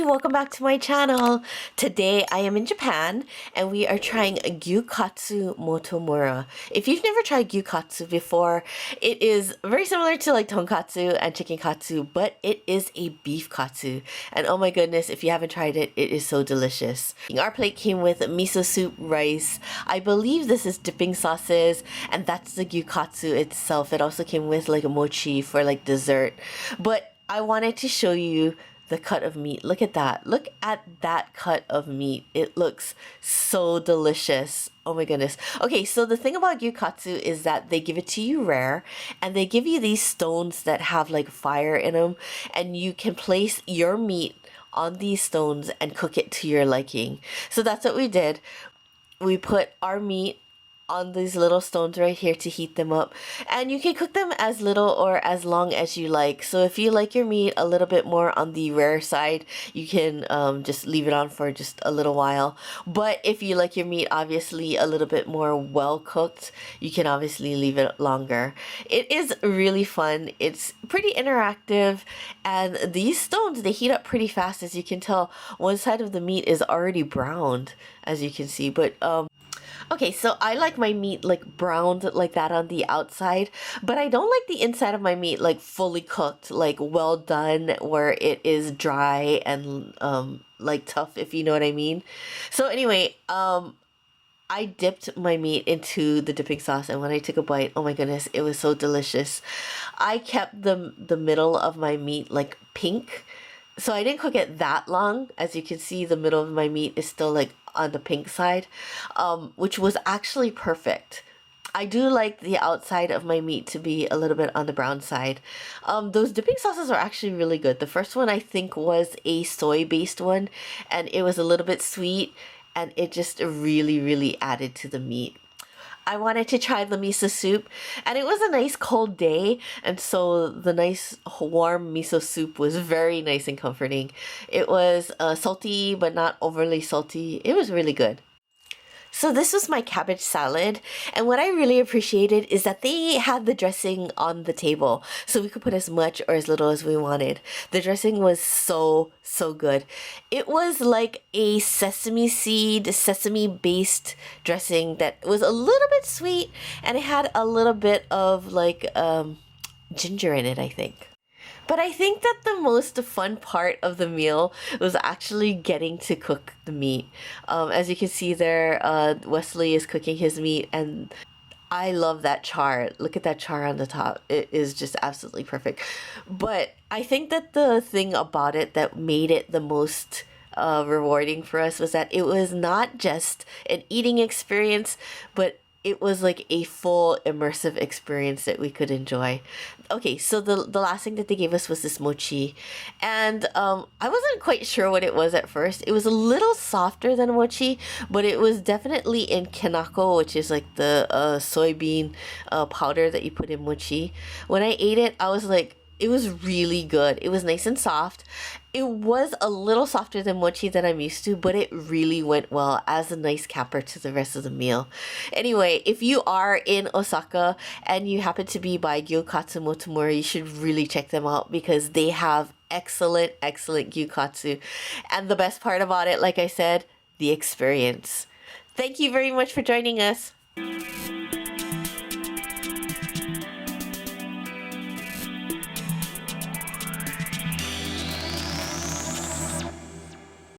welcome back to my channel. Today I am in Japan and we are trying Gyukatsu Motomura. If you've never tried Gyukatsu before, it is very similar to like tonkatsu and chicken katsu, but it is a beef katsu. And oh my goodness, if you haven't tried it, it is so delicious. Our plate came with miso soup, rice. I believe this is dipping sauces, and that's the Gyukatsu itself. It also came with like a mochi for like dessert. But I wanted to show you the cut of meat. Look at that. Look at that cut of meat. It looks so delicious. Oh my goodness. Okay, so the thing about Gyukatsu is that they give it to you rare, and they give you these stones that have like fire in them, and you can place your meat on these stones and cook it to your liking. So that's what we did. We put our meat on these little stones right here to heat them up, and you can cook them as little or as long as you like. So if you like your meat a little bit more on the rare side, you can just leave it on for just a little while. But if you like your meat obviously a little bit more well cooked, you can obviously leave it longer. It is really fun. It's pretty interactive, and these stones, they heat up pretty fast. As you can tell, one side of the meat is already browned, as you can see. But okay, so I like my meat like browned like that on the outside, but I don't like the inside of my meat like fully cooked, like well done, where it is dry and like tough, if you know what I mean. So anyway, I dipped my meat into the dipping sauce, and when I took a bite, oh my goodness, it was so delicious. I kept the middle of my meat like pink. So I didn't cook it that long. As you can see, the middle of my meat is still like on the pink side, which was actually perfect. I do like the outside of my meat to be a little bit on the brown side. Those dipping sauces are actually really good. The first one I think was a soy-based one, and it was a little bit sweet, and it just really added to the meat. I wanted to try the miso soup, and it was a nice cold day, and so the nice warm miso soup was very nice and comforting. It was salty but not overly salty. It was really good. So this was my cabbage salad, and what I really appreciated is that they had the dressing on the table, so we could put as much or as little as we wanted. The dressing was so good. It was like a sesame seed, sesame based dressing that was a little bit sweet, and it had a little bit of like ginger in it, I think. But I think that the most fun part of the meal was actually getting to cook the meat. As you can see there, Wesley is cooking his meat, and I love that char. Look at that char on the top. It is just absolutely perfect. But I think that the thing about it that made it the most rewarding for us was that it was not just an eating experience, but it was like a full immersive experience that we could enjoy. Okay, so the last thing that they gave us was this mochi, and I wasn't quite sure what it was at first. It was a little softer than mochi, but it was definitely in kinako, which is like the soybean powder that you put in mochi. When I ate it, I was like, it was really good. It was nice and soft. It was a little softer than mochi that I'm used to, but it really went well as a nice capper to the rest of the meal. Anyway, if you are in Osaka and you happen to be by Gyukatsu Motomura, you should really check them out because they have excellent gyukatsu. And the best part about it, like I said, the experience. Thank you very much for joining us.